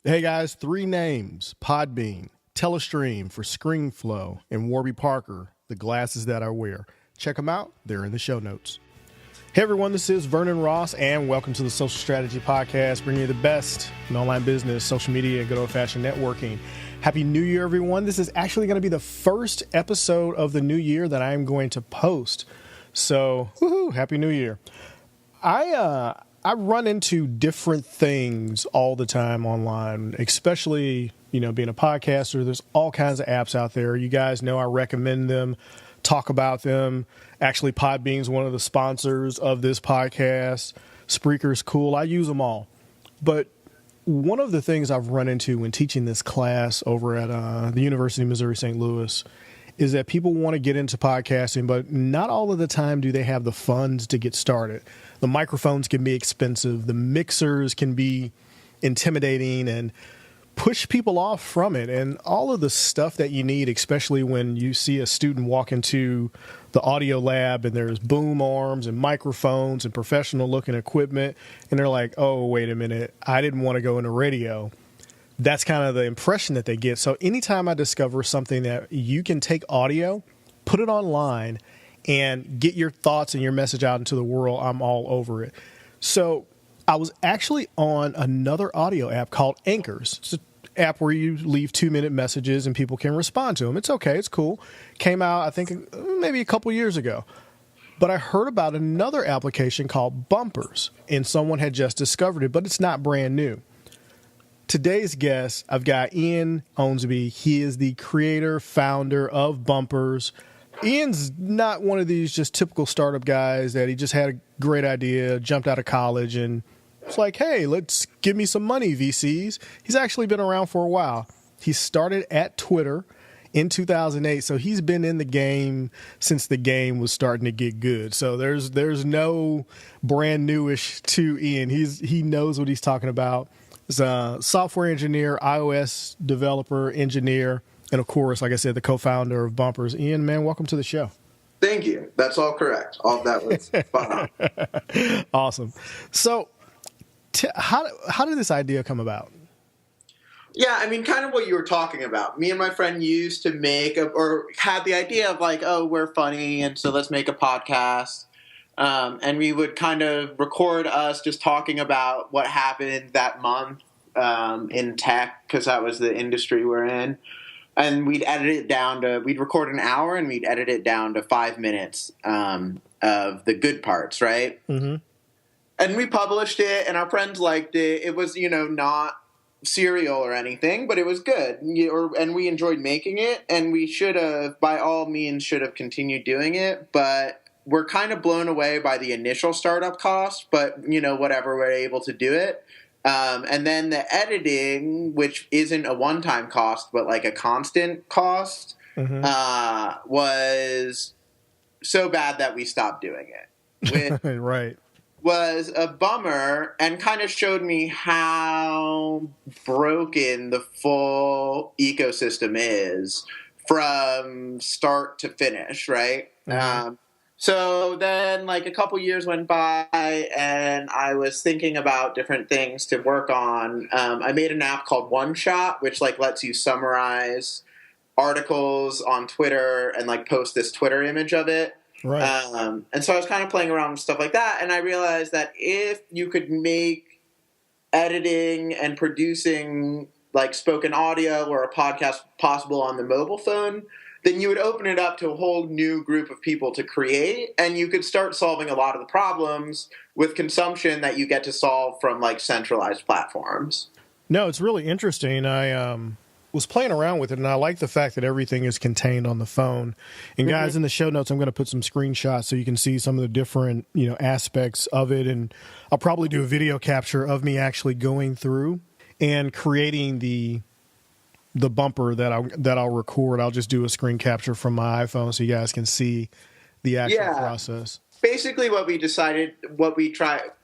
Hey guys, three names: Podbean, Telestream for ScreenFlow, and Warby Parker, the glasses that I wear. Check them out. They're in the show notes. Hey everyone, this is Vernon Ross, and welcome to the Social Strategy Podcast, bringing you the best in online business, social media, and good old-fashioned networking. Happy New Year, everyone. This is actually going to be the first episode of the new year that I am going to post. So, woohoo, Happy New Year. I run into different things all the time online, especially, being a podcaster. There's all kinds of apps out there. You guys know I recommend them, talk about them. Actually, Podbean's one of the sponsors of this podcast. Spreaker's cool. I use them all. But one of the things I've run into when teaching this class over at the University of Missouri St. Louis is that people want to get into podcasting, but not all of the time do they have the funds to get started. The microphones can be expensive. The mixers can be intimidating and push people off from it. And all of the stuff that you need, especially when you see a student walk into the audio lab and there's boom arms and microphones and professional looking equipment, and they're like, oh, wait a minute, I didn't want to go into radio. That's kind of the impression that they get. So anytime I discover something that you can take audio, put it online, and get your thoughts and your message out into the world, I'm all over it. So I was actually on another audio app called Anchors. It's an app where you leave 2-minute messages and people can respond to them. It's okay. It's cool. Came out, I think, maybe a couple years ago. But I heard about another application called Bumpers, and someone had just discovered it, but it's not brand new. Today's guest, I've got Ian Ownsby. He is the creator, founder of Bumpers. Ian's not one of these just typical startup guys that he just had a great idea, jumped out of college, and it's like, hey, let's give me some money, VCs. He's actually been around for a while. He started at Twitter in 2008, so he's been in the game since the game was starting to get good. So there's no brand newish to Ian. He knows what he's talking about. He's a software engineer, iOS developer, engineer, and of course, like I said, the co-founder of Bumpers. Ian, man, welcome to the show. Thank you. That's all correct. All of that was spot on. Awesome. So how did this idea come about? Yeah, I mean, kind of what you were talking about. Me and my friend used to make or had the idea of like, oh, we're funny, and so let's make a podcast. And we would kind of record us just talking about what happened that month in tech, because that was the industry we're in. And we'd edit it down we'd record an hour and we'd edit it down to 5 minutes of the good parts, right? Mm-hmm. And we published it, and our friends liked it. It was, not serial or anything, but it was good. And we enjoyed making it, and we should have, by all means, continued doing it. But we're kind of blown away by the initial startup cost, but, whatever, we're able to do it. And then the editing, which isn't a one-time cost, but like a constant cost, mm-hmm. Was so bad that we stopped doing it. Which right. was a bummer and kind of showed me how broken the full ecosystem is from start to finish, right? Mm-hmm. So then, like, a couple years went by, and I was thinking about different things to work on. I made an app called One Shot, which, like, lets you summarize articles on Twitter and, like, post this Twitter image of it. Right. And so I was kind of playing around with stuff like that, and I realized that if you could make editing and producing, like, spoken audio or a podcast possible on the mobile phone, then you would open it up to a whole new group of people to create, and you could start solving a lot of the problems with consumption that you get to solve from, like, centralized platforms. No, it's really interesting. I was playing around with it, and I like the fact that everything is contained on the phone. And guys, mm-hmm. in the show notes, I'm going to put some screenshots so you can see some of the different, aspects of it. And I'll probably do a video capture of me actually going through and creating the bumper that I'll record. I'll just do a screen capture from my iPhone so you guys can see the actual process. Basically what we decided,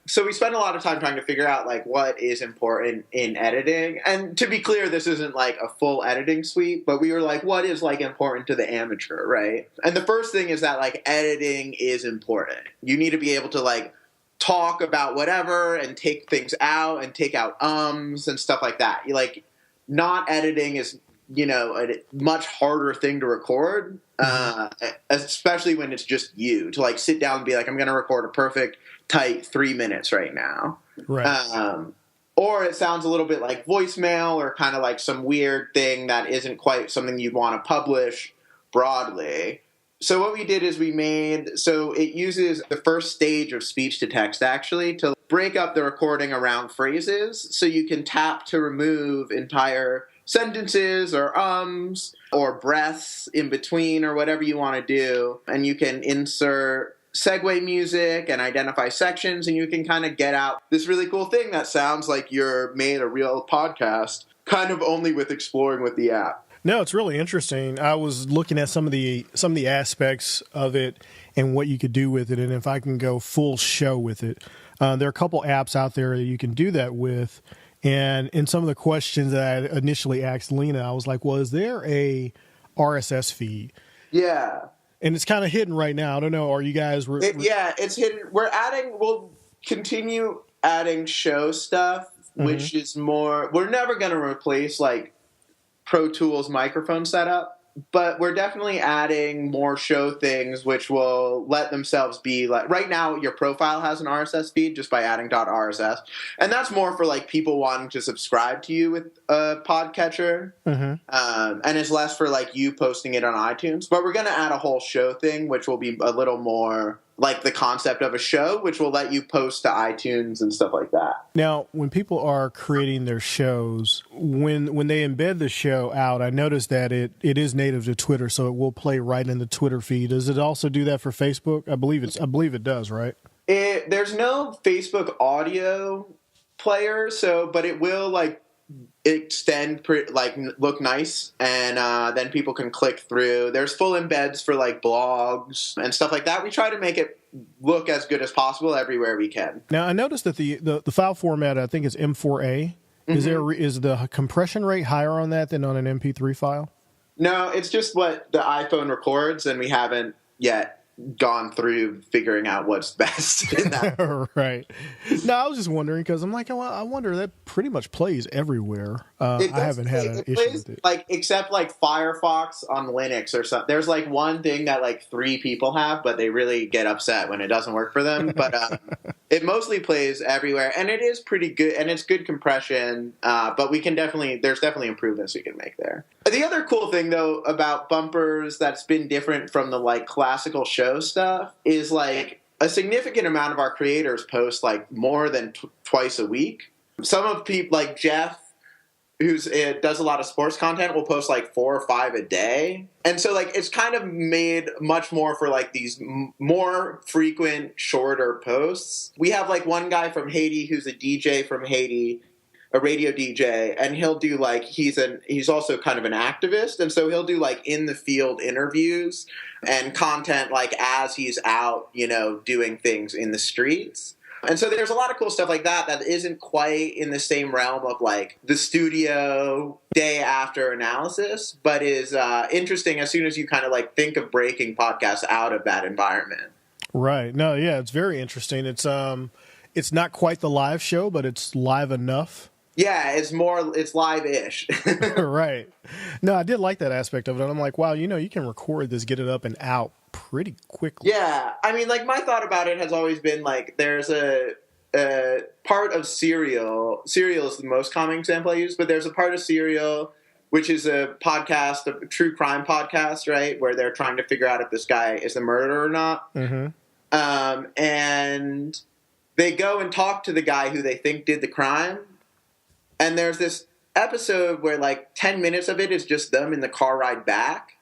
so we spent a lot of time trying to figure out like what is important in editing. And to be clear, this isn't like a full editing suite, but we were like, what is like important to the amateur, right? And the first thing is that like editing is important. You need to be able to like talk about whatever and take things out and take out ums and stuff like that. Like, not editing is, a much harder thing to record, especially when it's just you, to like sit down and be like, I'm going to record a perfect tight 3 minutes right now. Right. Or it sounds a little bit like voicemail or kind of like some weird thing that isn't quite something you'd want to publish broadly. So what we did is it uses the first stage of speech to text actually to break up the recording around phrases, so you can tap to remove entire sentences or ums or breaths in between or whatever you want to do. And you can insert segue music and identify sections, and you can kind of get out this really cool thing that sounds like you're made a real podcast, kind of only with exploring with the app. No, it's really interesting. I was looking at some of the aspects of it and what you could do with it, and if I can go full show with it. There are a couple apps out there that you can do that with, and in some of the questions that I initially asked Lena, I was like, well, is there a RSS feed? Yeah. And it's kind of hidden right now. I don't know. Are you guys... Yeah, it's hidden. We'll continue adding show stuff, which is more... We're never going to replace, like, Pro Tools microphone setup, but we're definitely adding more show things, which will let themselves be like, right now your profile has an RSS feed just by adding .rss, and that's more for like people wanting to subscribe to you with a podcatcher, and it's less for like you posting it on iTunes. But we're going to add a whole show thing, which will be a little more like the concept of a show, which will let you post to iTunes and stuff like that. Now, when people are creating their shows, when they embed the show out, I noticed that it is native to Twitter, so it will play right in the Twitter feed. Does it also do that for Facebook? I believe it does, right? There's no Facebook audio player, but it will like extend, look nice, and then people can click through. There's full embeds for like blogs and stuff like that. We try to make it look as good as possible everywhere we can. Now, I noticed that the file format, I think, is M4A. Is the compression rate higher on that than on an MP3 file? No, it's just what the iPhone records, and we haven't yet gone through figuring out what's best in that. Right. No, I was just wondering because I'm like, well, I wonder, that pretty much plays everywhere. I haven't had an issue with it. Like, except like Firefox on Linux or something. There's like one thing that like 3 people have, but they really get upset when it doesn't work for them. But it mostly plays everywhere, and it is pretty good, and it's good compression. But there's definitely improvements we can make there. The other cool thing though about bumpers that's been different from the like classical show stuff is like a significant amount of our creators post like more than twice a week. Some of people like Jeff, does a lot of sports content, will post like 4 or 5 a day. And so like it's kind of made much more for like these more frequent, shorter posts. We have like one guy from Haiti who's a DJ from Haiti, a radio DJ, and he'll do like, he's also kind of an activist, and so he'll do like in the field interviews and content like as he's out, doing things in the streets. And so there's a lot of cool stuff like that isn't quite in the same realm of like the studio day after analysis, but is interesting as soon as you kind of like think of breaking podcasts out of that environment. Right. No, yeah, it's very interesting. It's not quite the live show, but it's live enough. Yeah, it's live-ish. Right. No, I did like that aspect of it. And I'm like, wow, you can record this, get it up and out pretty quickly. Yeah. I mean, like, my thought about it has always been, like, there's a part of Serial. Serial is the most common example I use, but there's a part of Serial, which is a podcast, a true crime podcast, right, where they're trying to figure out if this guy is a murderer or not. And they go and talk to the guy who they think did the crime. And there's this episode where like 10 minutes of it is just them in the car ride back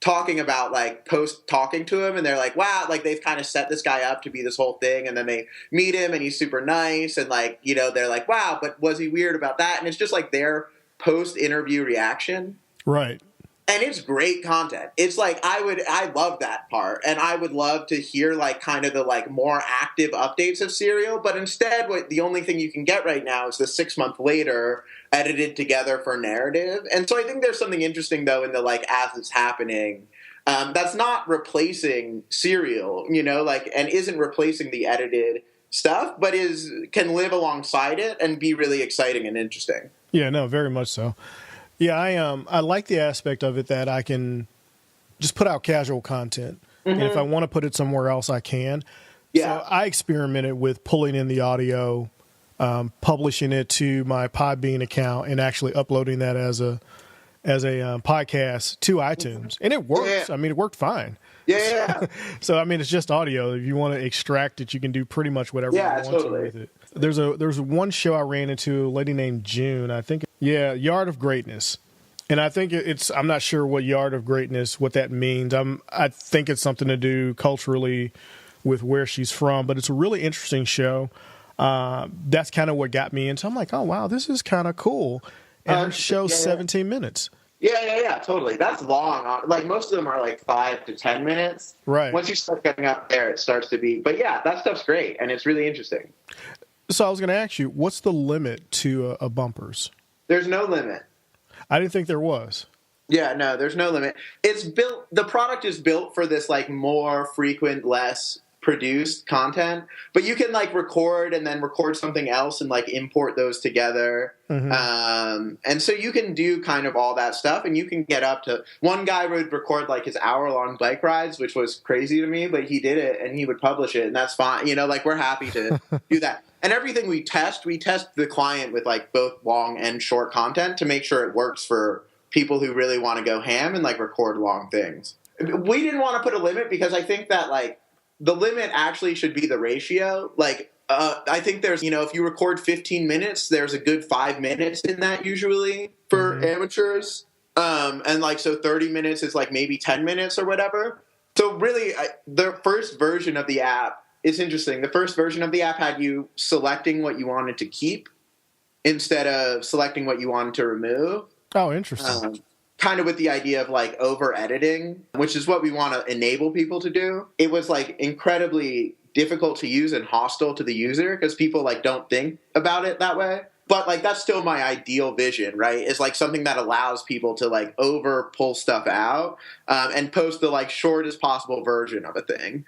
talking about like talking to him. And they're like, wow, like they've kind of set this guy up to be this whole thing. And then they meet him and he's super nice. And like, they're like, wow, but was he weird about that? And it's just like their post-interview reaction. Right. And it's great content. It's like, I love that part. And I would love to hear like kind of the like more active updates of Serial. But instead, the only thing you can get right now is the 6 month later edited together for narrative. And so I think there's something interesting though in the like, as it's happening, that's not replacing Serial, and isn't replacing the edited stuff, but can live alongside it and be really exciting and interesting. Yeah, no, very much so. Yeah, I like the aspect of it that I can just put out casual content. And if I want to put it somewhere else, I can. Yeah. So I experimented with pulling in the audio, publishing it to my Podbean account, and actually uploading that as a podcast to iTunes. And it works. Yeah. I mean, it worked fine. Yeah. So, I mean, it's just audio. If you want to extract it, you can do pretty much whatever you want to with it. There's one show I ran into, a lady named June, I think. Yeah, Yard of Greatness. And I think I'm not sure what Yard of Greatness, what that means. I think it's something to do culturally with where she's from, but it's a really interesting show. That's kind of what got me into. I'm like, oh, wow, this is kind of cool. And her show's 17 minutes. Yeah, totally. That's long. Like, most of them are like 5 to 10 minutes. Right. Once you start getting up there, it starts to be. But yeah, that stuff's great, and it's really interesting. So I was going to ask you, what's the limit to a bumpers? There's no limit. I didn't think there was. Yeah, no, there's no limit. It's built. The product is built for this like more frequent, less produced content, but you can like record and then record something else and like import those together. And so you can do kind of all that stuff, and you can get up to, one guy would record like his hour-long bike rides, which was crazy to me, but he did it and he would publish it, and that's fine. You know, like, we're happy to do that. And everything we test the client with like both long and short content to make sure it works for people who really want to go ham and like record long things. We didn't want to put a limit because I think that like the limit actually should be the ratio. Like, I think there's, if you record 15 minutes, there's a good 5 minutes in that usually for amateurs. And like, so 30 minutes is like maybe 10 minutes or whatever. So really, the first version of the app, it's interesting. The first version of the app had you selecting what you wanted to keep instead of selecting what you wanted to remove. Oh, interesting. Kind of with the idea of like over editing, which is what we want to enable people to do. It was like incredibly difficult to use and hostile to the user because people like don't think about it that way. But like, that's still my ideal vision, right? It's like something that allows people to like over pull stuff out and post the like shortest possible version of a thing.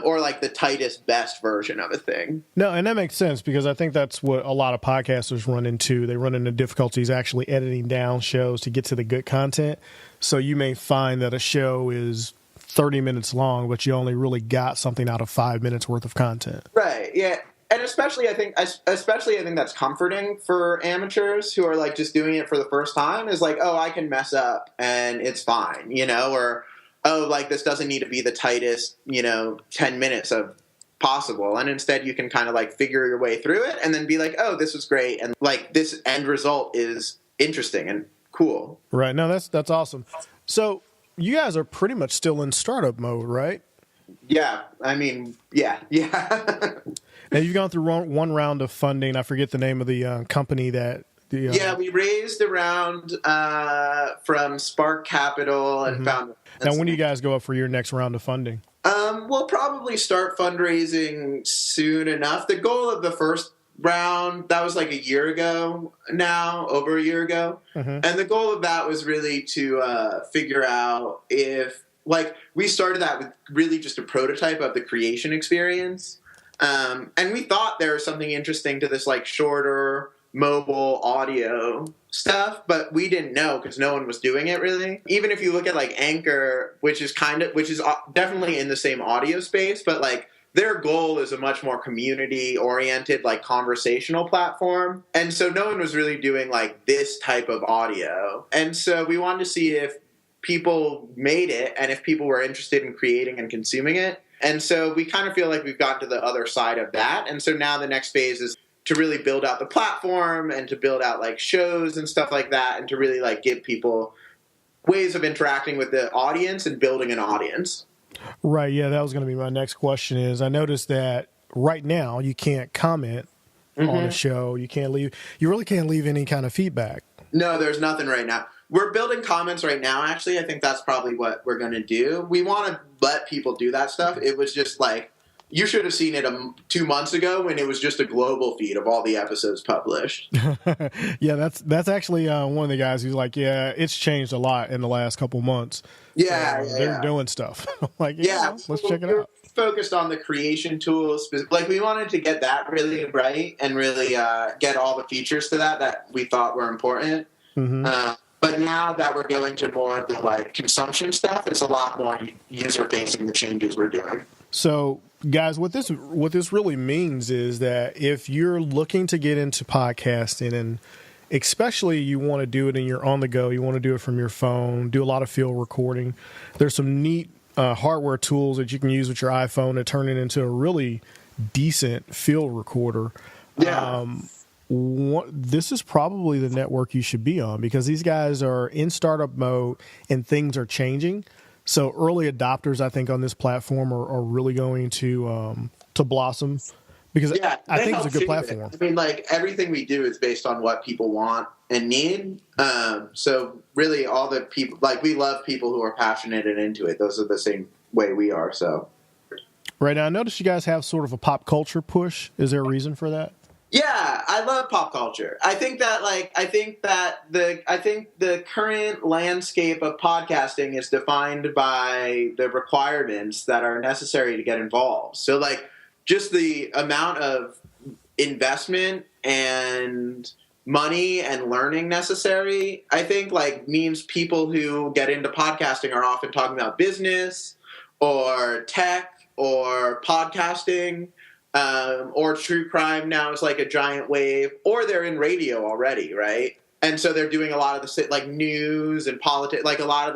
Or like the tightest, best version of a thing. No, and that makes sense because I think that's what a lot of podcasters run into. They run into difficulties actually editing down shows to get to the good content. So you may find that a show is 30 minutes long, but you only really got something out of 5 minutes worth of content. Right, yeah. And especially I think that's comforting for amateurs who are like just doing it for the first time, is like, oh, I can mess up and it's fine, or oh, like, this doesn't need to be the tightest, 10 minutes of possible. And instead you can kind of like figure your way through it and then be like, oh, this was great. And like, this end result is interesting and cool. Right. No, that's awesome. So you guys are pretty much still in startup mode, right? Yeah. I mean, yeah. Now you've gone through one round of funding. I forget the name of the company that, yeah, we raised a round from Spark Capital and found. Now, when do you guys go up for your next round of funding? We'll probably start fundraising soon enough. The goal of the first round, that was like a year ago now, over a year ago. And the goal of that was really to figure out if, like, we started that with really just a prototype of the creation experience. And we thought there was something interesting to this, like, shorter mobile audio stuff, but we didn't know because no one was doing it really. Even if you look at like Anchor, which is definitely in the same audio space, but like their goal is a much more community oriented, like conversational platform. And so no one was really doing like this type of audio. And so we wanted to see if people made it and if people were interested in creating and consuming it. And so we kind of feel like we've gotten to the other side of that. And so now the next phase is to really build out the platform and to build out like shows and stuff like that, and to really like give people ways of interacting with the audience and building an audience. Right. Yeah, that was going to be my next question. Is I noticed that right now you can't comment on a show. You really can't leave any kind of feedback. No, there's nothing right now. We're building comments right now, actually. I think that's probably what we're going to do. We want to let people do that stuff. It was just like You should have seen it 2 months ago when it was just a global feed of all the episodes published. Yeah, that's actually one of the guys who's like, yeah, it's changed a lot in the last couple months. Yeah, they're doing stuff. Like, let's check it out. Focused on the creation tools. Like, we wanted to get that really right and really get all the features to that we thought were important. Mm-hmm. But now that we're going to more of the like consumption stuff, it's a lot more user facing the changes we're doing. So, guys, what this really means is that if you're looking to get into podcasting, and especially you want to do it and you're on the go, you want to do it from your phone, do a lot of field recording, there's some neat hardware tools that you can use with your iPhone to turn it into a really decent field recorder. Yeah. This is probably the network you should be on, because these guys are in startup mode and things are changing. So early adopters, I think, on this platform are really going to blossom, because I think it's a good platform. I mean, like, everything we do is based on what people want and need. So really, all the people, like, we love people who are passionate and into it. Those are the same way we are. So right now, I noticed you guys have sort of a pop culture push. Is there a reason for that? Yeah, I love pop culture. I think the current landscape of podcasting is defined by the requirements that are necessary to get involved. So, like, just the amount of investment and money and learning necessary, I think, like, means people who get into podcasting are often talking about business or tech or podcasting. Or true crime now is like a giant wave, or they're in radio already, right? And so they're doing a lot of the like news and politics, like a lot of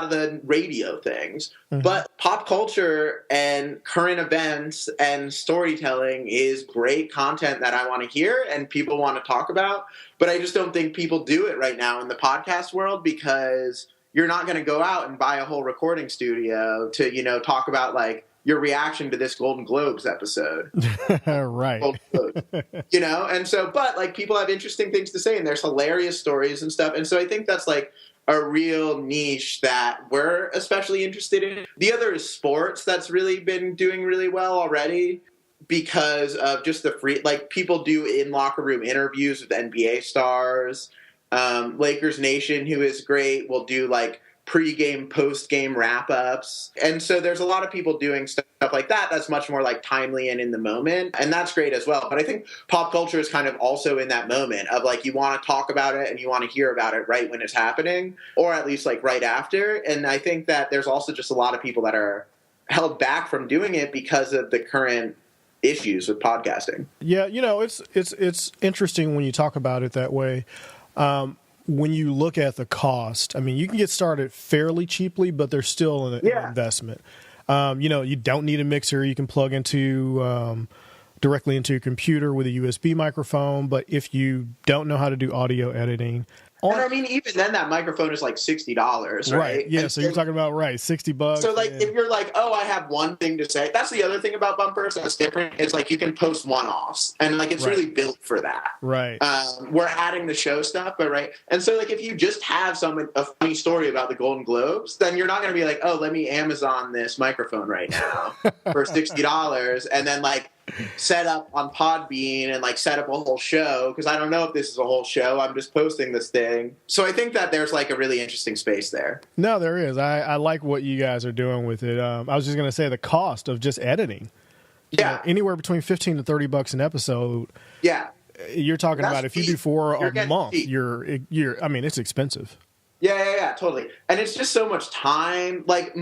the radio things. Mm-hmm. But pop culture and current events and storytelling is great content that I want to hear and people want to talk about. But I just don't think people do it right now in the podcast world, because you're not going to go out and buy a whole recording studio to, talk about, like, your reaction to this Golden Globes episode. Right. And so, but, like, people have interesting things to say, and there's hilarious stories and stuff. And so I think that's, like, a real niche that we're especially interested in. The other is sports. That's really been doing really well already because of just the free, like, people do in locker room interviews with NBA stars. Lakers Nation, who is great, will do, like, pre-game, post-game wrap-ups. And so there's a lot of people doing stuff like that that's much more, like, timely and in the moment. And that's great as well. But I think pop culture is kind of also in that moment of, like, you want to talk about it and you want to hear about it right when it's happening, or at least, like, right after. And I think that there's also just a lot of people that are held back from doing it because of the current issues with podcasting. Yeah, it's interesting when you talk about it that way. When you look at the cost, I mean, you can get started fairly cheaply, but there's still an investment. You don't need a mixer. You can plug into directly into your computer with a USB microphone. But if you don't know how to do audio editing, and I mean, even then, that microphone is like $60, right? Yeah. And so you're talking about $60. So, like, if you're like, oh, I have one thing to say, that's the other thing about bumpers that's different. Is, like, you can post one-offs, and, like, it's really built for that. Right. We're adding the show stuff, but right. And so, like, if you just have a funny story about the Golden Globes, then you're not going to be like, oh, let me Amazon this microphone right now for $60, and then, like, set up on Podbean and, like, set up a whole show, because I don't know if this is a whole show. I'm just posting this thing. So I think that there's, like, a really interesting space there. No, there is. I like what you guys are doing with it. I was just going to say the cost of just editing. Yeah. Anywhere between $15 to $30 an episode. Yeah. You're talking about if you do for a month, cheap. I mean, it's expensive. Yeah, totally. And it's just so much time. Like, in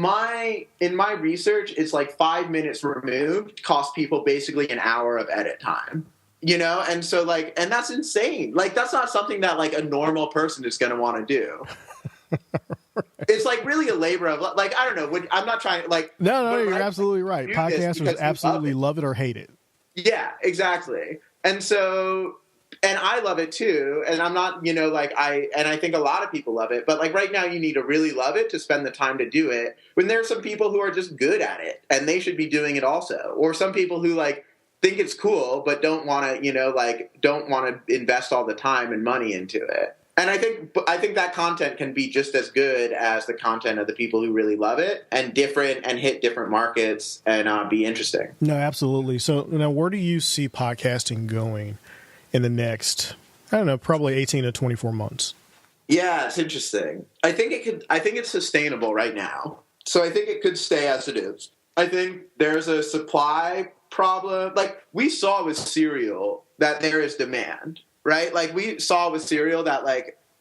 my research, it's like 5 minutes removed costs people basically an hour of edit time. And so, like, and that's insane. Like, that's not something that, like, a normal person is going to want to do. It's, like, really a labor of, like, I don't know. I'm not trying, like. No, you're absolutely right. Podcasters absolutely love it or hate it. Yeah, exactly. And so. And I love it too, and I'm not, I think a lot of people love it, but, like, right now you need to really love it to spend the time to do it, when there are some people who are just good at it, and they should be doing it also. Or some people who, like, think it's cool, but don't want to, don't want to invest all the time and money into it. And I think that content can be just as good as the content of the people who really love it, and different, and hit different markets, and be interesting. No, absolutely. So now, where do you see podcasting going in the next, I don't know, probably 18 to 24 months? Yeah, it's interesting. I think it's sustainable right now. So I think it could stay as it is. I think there's a supply problem. Like we saw with cereal that there is demand, right? Like we saw with cereal that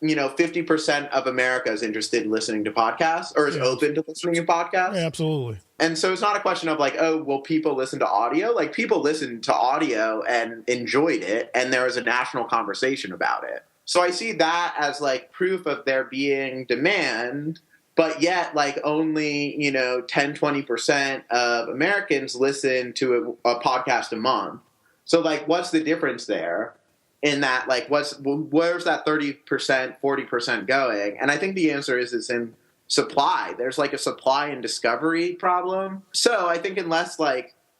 50% of America is interested in listening to podcasts, or is open to listening to podcasts. Yeah, absolutely. And so it's not a question of will people listen to audio? Like people listened to audio and enjoyed it, and there was a national conversation about it. So I see that as proof of there being demand, but yet only 10-20% of Americans listen to a podcast a month. So what's the difference there in that? Where's that 30%, 40% going? And I think the answer is it's in supply. There's a supply and discovery problem. So I think unless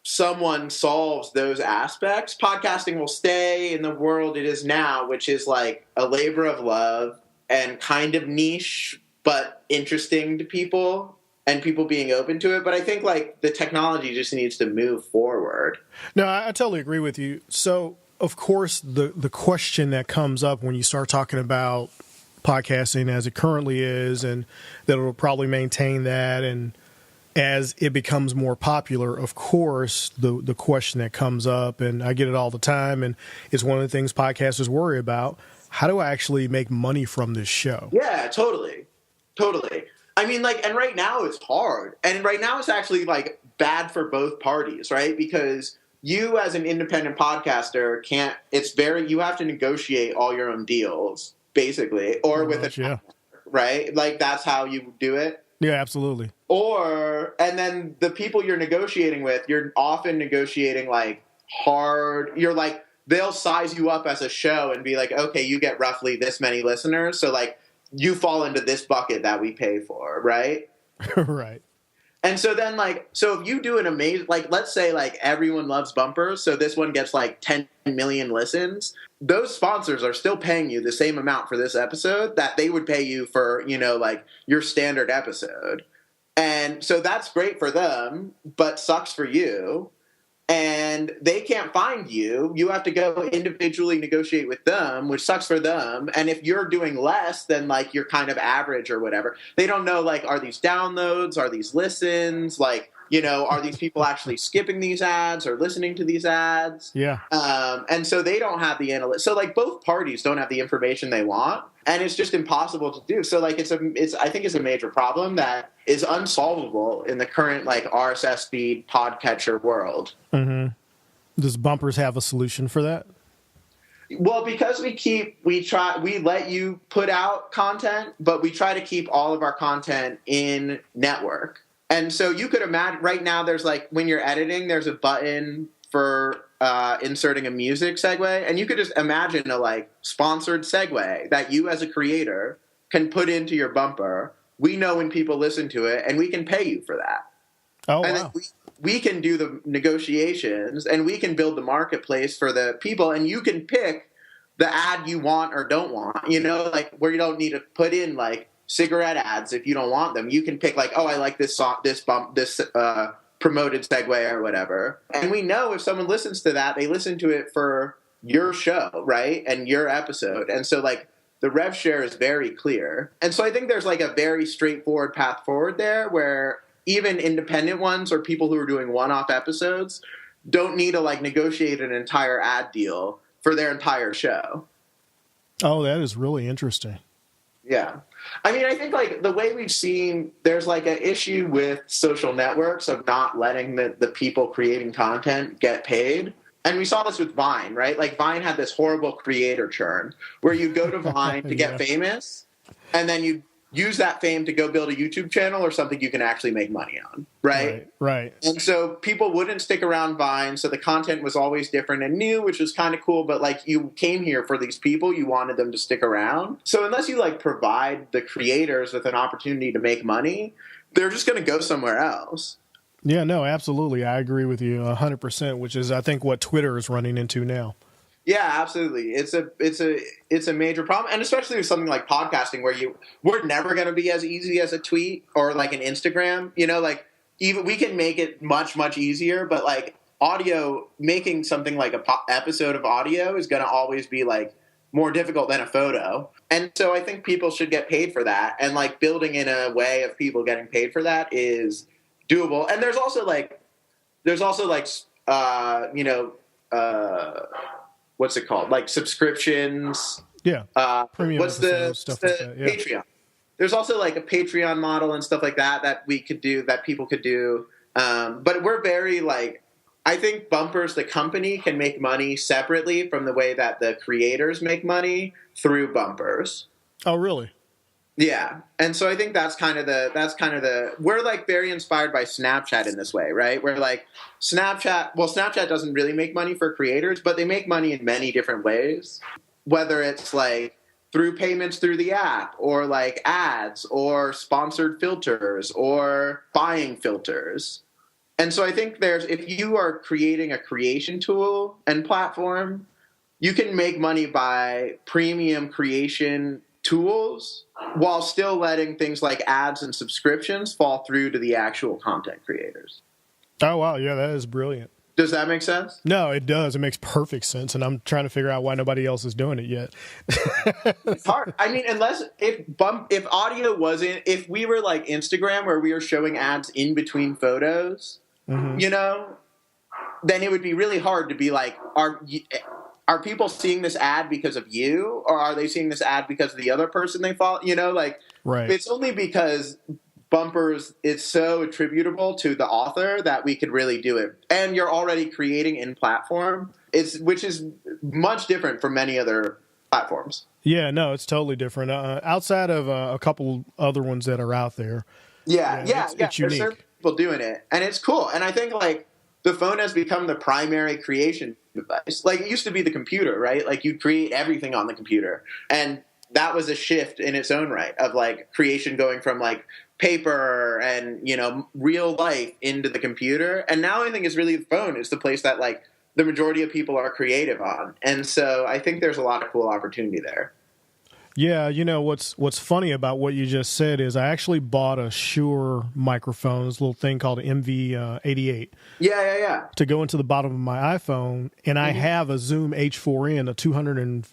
someone solves those aspects, podcasting will stay in the world it is now, which is a labor of love and kind of niche, but interesting to people, and people being open to it. But I think the technology just needs to move forward. No, I totally agree with you. So of course the question that comes up when you start talking about podcasting as it currently is, and that it'll probably maintain that, and as it becomes more popular, of course, the question that comes up, and I get it all the time, and it's one of the things podcasters worry about: how do I actually make money from this show? Yeah, totally. I mean, and right now it's hard, and right now it's actually bad for both parties, right? Because you as an independent podcaster you have to negotiate all your own deals, basically, or with a network, right? That's how you do it. Yeah, absolutely. And then the people you're negotiating with, you're often negotiating hard. You're they'll size you up as a show and be okay, you get roughly this many listeners, so you fall into this bucket that we pay for, right? Right. And so then so if you do an amazing, let's say everyone loves bumpers, so this one gets 10 million listens, those sponsors are still paying you the same amount for this episode that they would pay you for, your standard episode. And so that's great for them, but sucks for you. And they can't find you. You have to go individually negotiate with them, which sucks for them. And if you're doing less than you're kind of average or whatever, they don't know are these downloads, are these listens, are these people actually skipping these ads or listening to these ads? Yeah. And so they don't have the analytics. So both parties don't have the information they want, and it's just impossible to do. So I think it's a major problem that is unsolvable in the current RSS feed podcatcher world. Mm-hmm. Does Bumpers have a solution for that? Well, because we let you put out content, but we try to keep all of our content in network. And so you could imagine right now there's when you're editing, there's a button for inserting a music segue, and you could just imagine a sponsored segue that you as a creator can put into your bumper. We know when people listen to it, and we can pay you for that. Oh, and wow. We can do the negotiations, and we can build the marketplace for the people, and you can pick the ad you want or don't want, where you don't need to put in cigarette ads if you don't want them. You can pick I like this song, this promoted segue or whatever. And we know if someone listens to that, they listen to it for your show, right? And your episode. And so the rev share is very clear. And so I think there's a very straightforward path forward there, where even independent ones or people who are doing one-off episodes don't need to negotiate an entire ad deal for their entire show. Oh, that is really interesting. Yeah. I mean, I think the way we've seen, there's an issue with social networks of not letting the people creating content get paid. And we saw this with Vine, right? Vine had this horrible creator churn where you go to Vine to get famous, and then you use that fame to go build a YouTube channel or something you can actually make money on, right? Right. And so people wouldn't stick around Vine, so the content was always different and new, which was kind of cool, but you came here for these people, you wanted them to stick around. So unless you provide the creators with an opportunity to make money, they're just going to go somewhere else. Yeah, no, absolutely. I agree with you 100%, which is I think what Twitter is running into now. Yeah, absolutely. It's a major problem, and especially with something like podcasting, where we're never going to be as easy as a tweet or like an Instagram. Like even we can make it much easier, but like audio, making something like a episode of audio is going to always be like more difficult than a photo. And so I think people should get paid for that, and like building in a way of people getting paid for that is doable. And there's also like what's it called? Like subscriptions. Yeah. Premium what's stuff the like that. Yeah. Patreon? There's also like a Patreon model and stuff like that we could do, that people could do. But we're very like, I think Bumpers, the company, can make money separately from the way that the creators make money through Bumpers. Oh, really? Yeah. And so I think that's kind of the we're like very inspired by Snapchat in this way, right? We're like Snapchat doesn't really make money for creators, but they make money in many different ways, whether it's like through payments through the app, or like ads, or sponsored filters, or buying filters. And so I think if you are creating a creation tool and platform, you can make money by premium creation tools while still letting things like ads and subscriptions fall through to the actual content creators. Oh, wow. Yeah, that is brilliant. Does that make sense? No, it does. It makes perfect sense. And I'm trying to figure out why nobody else is doing it yet. It's hard. I mean, if audio wasn't, if we were like Instagram where we were showing ads in between photos, then it would be really hard to be like, are people seeing this ad because of you, or are they seeing this ad because of the other person they follow? Right. It's only because Bumpers, it's so attributable to the author that we could really do it. And you're already creating in platform, which is much different from many other platforms. Yeah, no, it's totally different. Outside of a couple other ones that are out there. Yeah. It's unique. There's certain people doing it, and it's cool. And I think like the phone has become the primary creation device. Like it used to be the computer, right? Like you'd create everything on the computer. And that was a shift in its own right of like creation going from like paper and, real life into the computer. And now I think it's really the phone is the place that like the majority of people are creative on. And so I think there's a lot of cool opportunity there. Yeah, what's funny about what you just said is I actually bought a Shure microphone, this little thing called an MV88. Yeah. To go into the bottom of my iPhone, and I have a Zoom H4n,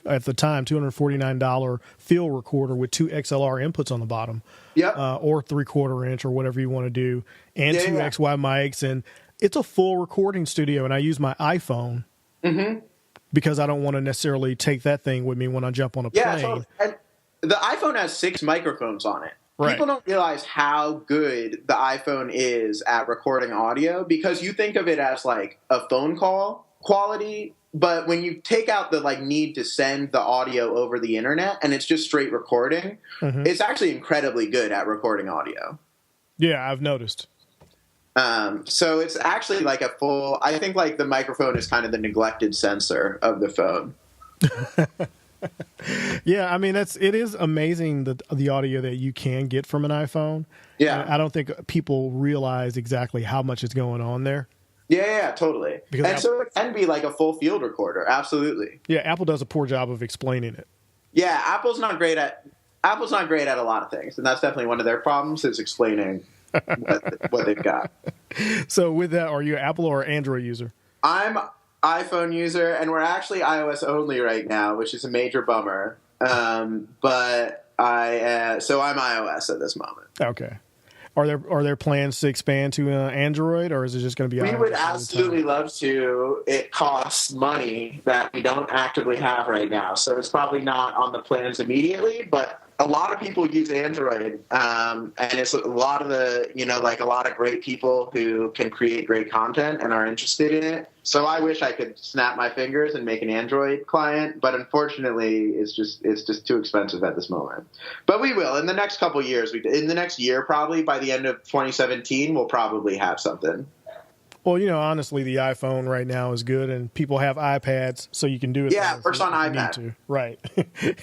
at the time $249 field recorder with two XLR inputs on the bottom, or 3/4 inch or whatever you want to do, and two XY mics, and it's a full recording studio, and I use my iPhone. Mm-hmm. Because I don't want to necessarily take that thing with me when I jump on a plane. So, and the iPhone has 6 microphones on it. Right. People don't realize how good the iPhone is at recording audio because you think of it as like a phone call quality, but when you take out the like need to send the audio over the internet and it's just straight recording, it's actually incredibly good at recording audio. Yeah, I've noticed. So it's actually like I think like the microphone is kind of the neglected sensor of the phone. Yeah, I mean, it is amazing the audio that you can get from an iPhone. Yeah. I don't think people realize exactly how much is going on there. Yeah, totally. So it can be like a full field recorder. Absolutely. Yeah, Apple does a poor job of explaining it. Yeah, Apple's not great at a lot of things, and that's definitely one of their problems is explaining what they've got. So with that, are you an Apple or Android user? I'm iPhone user, and we're actually iOS only right now, which is a major bummer. But I'm iOS at this moment. Okay. Are there plans to expand to Android, or is it just going to be? We would absolutely love to. It costs money that we don't actively have right now, so it's probably not on the plans immediately. But a lot of people use Android, and it's a lot of a lot of great people who can create great content and are interested in it. So I wish I could snap my fingers and make an Android client, but unfortunately, it's just too expensive at this moment. But we will in the next couple of years. In the next year, probably by the end of 2017, we'll probably have something. Well, honestly, the iPhone right now is good, and people have iPads, so you can do it. Yeah, first on iPad. Right,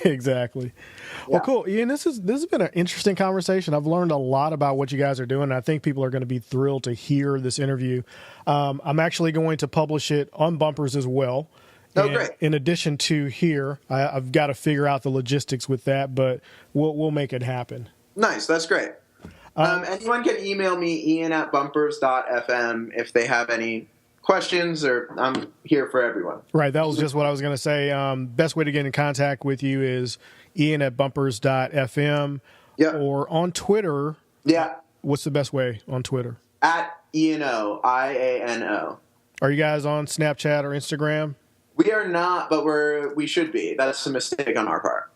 exactly. Yeah. Well, cool, Ian. This has been an interesting conversation. I've learned a lot about what you guys are doing. And I think people are going to be thrilled to hear this interview. I'm actually going to publish it on Bumpers as well, Oh, great. In addition to here, I've got to figure out the logistics with that, but we'll make it happen. Nice. That's great. Anyone can email me, ian@bumpers.fm, if they have any questions, or I'm here for everyone. Right. That was just what I was going to say. Best way to get in contact with you is ian@bumpers.fm. Yep. Or on Twitter. Yeah. What's the best way on Twitter? @Ian O, IANO. Are you guys on Snapchat or Instagram? We are not, but we should be. That's a mistake on our part.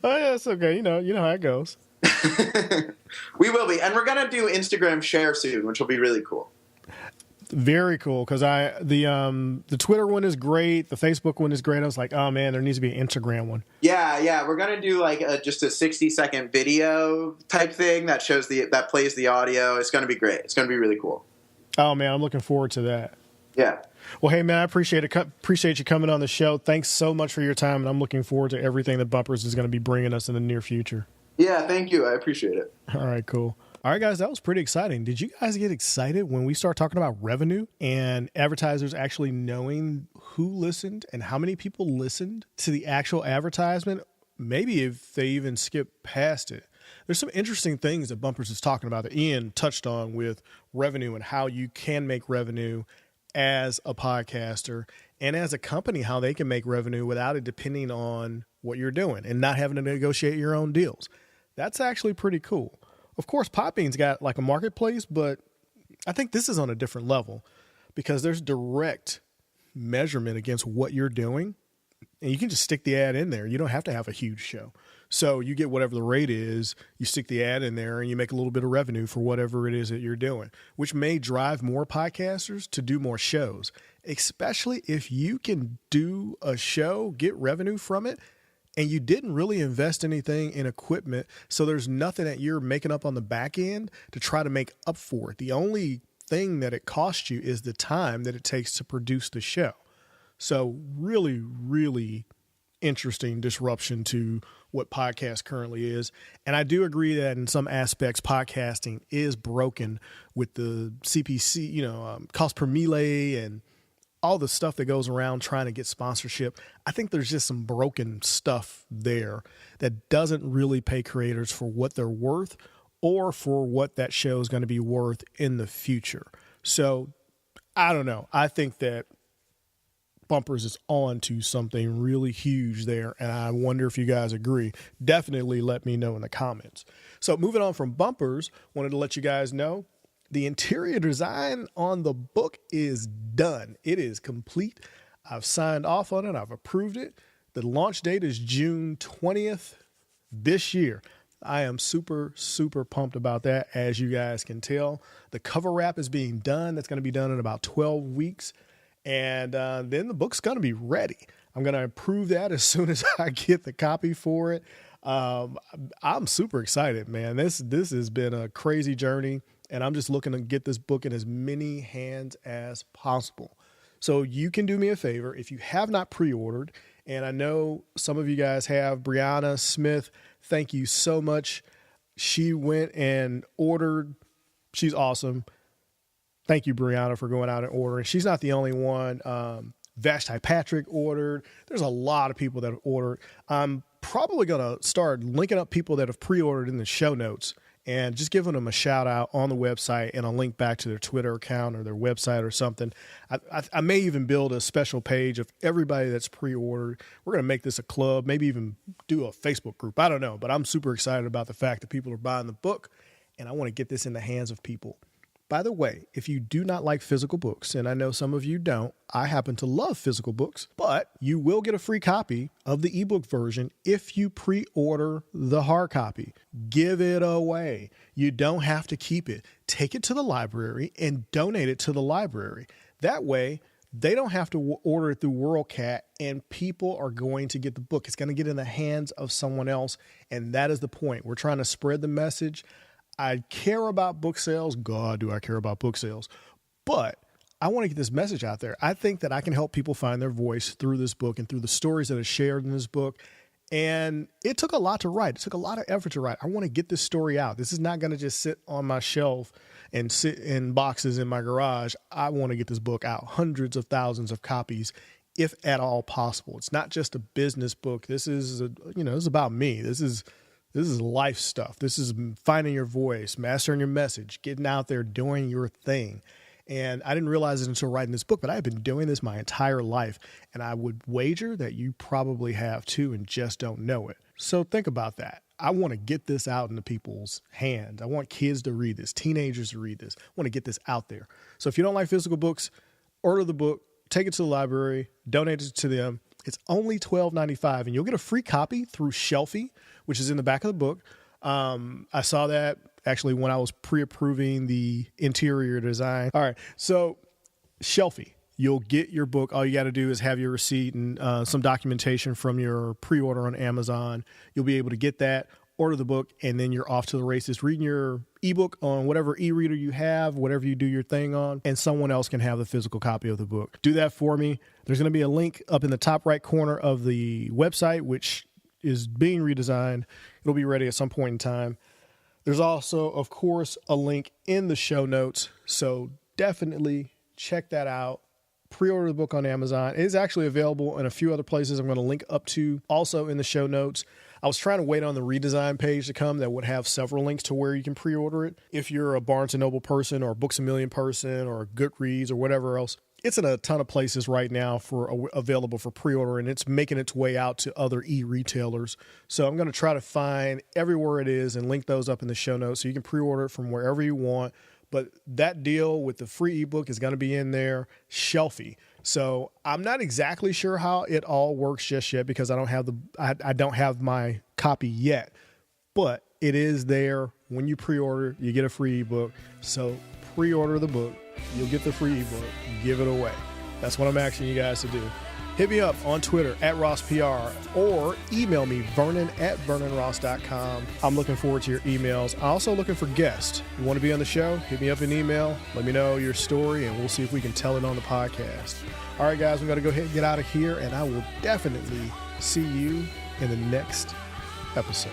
Oh, yeah, it's okay. You know how it goes. We will be. And we're going to do Instagram share soon, which will be really cool. Very cool, because the Twitter one is great, the Facebook one is great. I was like, oh man, there needs to be an Instagram one. Yeah, we're gonna do like just a 60-second video type thing that shows that plays the audio. It's gonna be great. It's gonna be really cool. Oh man, I'm looking forward to that. Yeah. Well, hey man, I appreciate it. Appreciate you coming on the show. Thanks so much for your time, and I'm looking forward to everything that Bumpers is going to be bringing us in the near future. Yeah, thank you. I appreciate it. All right, cool. All right, guys, that was pretty exciting. Did you guys get excited when we start talking about revenue and advertisers actually knowing who listened and how many people listened to the actual advertisement? Maybe if they even skip past it. There's some interesting things that Bumpers is talking about that Ian touched on with revenue and how you can make revenue as a podcaster and as a company, how they can make revenue without it depending on what you're doing and not having to negotiate your own deals. That's actually pretty cool. Of course, Podbean's got like a marketplace, but I think this is on a different level because there's direct measurement against what you're doing, and you can just stick the ad in there. You don't have to have a huge show. So you get whatever the rate is, you stick the ad in there, and you make a little bit of revenue for whatever it is that you're doing, which may drive more podcasters to do more shows, especially if you can do a show, get revenue from it, and you didn't really invest anything in equipment, so there's nothing that you're making up on the back end to try to make up for it. The only thing that it costs you is the time that it takes to produce the show. So really, really interesting disruption to what podcast currently is. And I do agree that in some aspects, podcasting is broken with the CPC, cost per melee and all the stuff that goes around trying to get sponsorship. I think there's just some broken stuff there that doesn't really pay creators for what they're worth or for what that show is going to be worth in the future. So I don't know. I think that Bumpers is on to something really huge there, and I wonder if you guys agree. Definitely let me know in the comments. So moving on from Bumpers, wanted to let you guys know the interior design on the book is done. It is complete. I've signed off on it. I've approved it. The launch date is June 20th this year. I am super, super pumped about that, as you guys can tell. The cover wrap is being done. That's going to be done in about 12 weeks. And then the book's going to be ready. I'm going to approve that as soon as I get the copy for it. I'm super excited, man. This has been a crazy journey, and I'm just looking to get this book in as many hands as possible. So you can do me a favor. If you have not pre-ordered, and I know some of you guys have, Brianna Smith, thank you so much. She went and ordered. She's awesome. Thank you, Brianna, for going out and ordering. She's not the only one. Vashti Patrick ordered. There's a lot of people that have ordered. I'm probably going to start linking up people that have pre-ordered in the show notes and just giving them a shout out on the website and a link back to their Twitter account or their website or something. I may even build a special page of everybody that's pre-ordered. We're going to make this a club, maybe even do a Facebook group. I don't know, but I'm super excited about the fact that people are buying the book, and I want to get this in the hands of people. By the way, if you do not like physical books, and I know some of you don't, I happen to love physical books, but you will get a free copy of the ebook version if you pre-order the hard copy. Give it away. You don't have to keep it. Take it to the library and donate it to the library. That way, they don't have to order it through WorldCat, and people are going to get the book. It's going to get in the hands of someone else, and that is the point. We're trying to spread the message. I care about book sales. God, do I care about book sales. But I want to get this message out there. I think that I can help people find their voice through this book and through the stories that are shared in this book. And it took a lot to write. It took a lot of effort to write. I want to get this story out. This is not going to just sit on my shelf and sit in boxes in my garage. I want to get this book out, hundreds of thousands of copies, if at all possible. It's not just a business book. This is, this is about me. This is life stuff. This is finding your voice, mastering your message, getting out there, doing your thing. And I didn't realize it until writing this book, but I've been doing this my entire life. And I would wager that you probably have too and just don't know it. So think about that. I want to get this out into people's hands. I want kids to read this, teenagers to read this. I want to get this out there. So if you don't like physical books, order the book, take it to the library, donate it to them. It's only $12.95, and you'll get a free copy through Shelfie, which is in the back of the book. I saw that actually when I was pre-approving the interior design. All right, so Shelfie, you'll get your book. All you got to do is have your receipt and some documentation from your pre-order on Amazon. You'll be able to get that, order the book, and then you're off to the races, reading your ebook on whatever e-reader you have, whatever you do your thing on, and someone else can have the physical copy of the book. Do that for me. There's going to be a link up in the top right corner of the website, which is being redesigned. It'll be ready at some point in time. There's also, of course, a link in the show notes, so definitely check that out. Pre-order the book on Amazon. It is actually available in a few other places I'm going to link up to also in the show notes. I was trying to wait on the redesign page to come that would have several links to where you can pre-order it. If you're a Barnes & Noble person or a Books A Million person or Goodreads or whatever else, it's in a ton of places right now for available for pre-order, and it's making its way out to other e-retailers. So I'm going to try to find everywhere it is and link those up in the show notes so you can pre-order it from wherever you want. But that deal with the free ebook is going to be in there, Shelfie. So I'm not exactly sure how it all works just yet because I don't have my copy yet. But it is there. When you pre-order, you get a free ebook. So pre-order the book. You'll get the free ebook. Give it away. That's what I'm asking you guys to do. Hit me up on Twitter @RossPR or email me vernon@vernonross.com. I'm looking forward to your emails. I'm also looking for guests. You want to be on the show? Hit me up in email. Let me know your story and we'll see if we can tell it on the podcast. All right, guys, we got to go ahead and get out of here, and I will definitely see you in the next episode.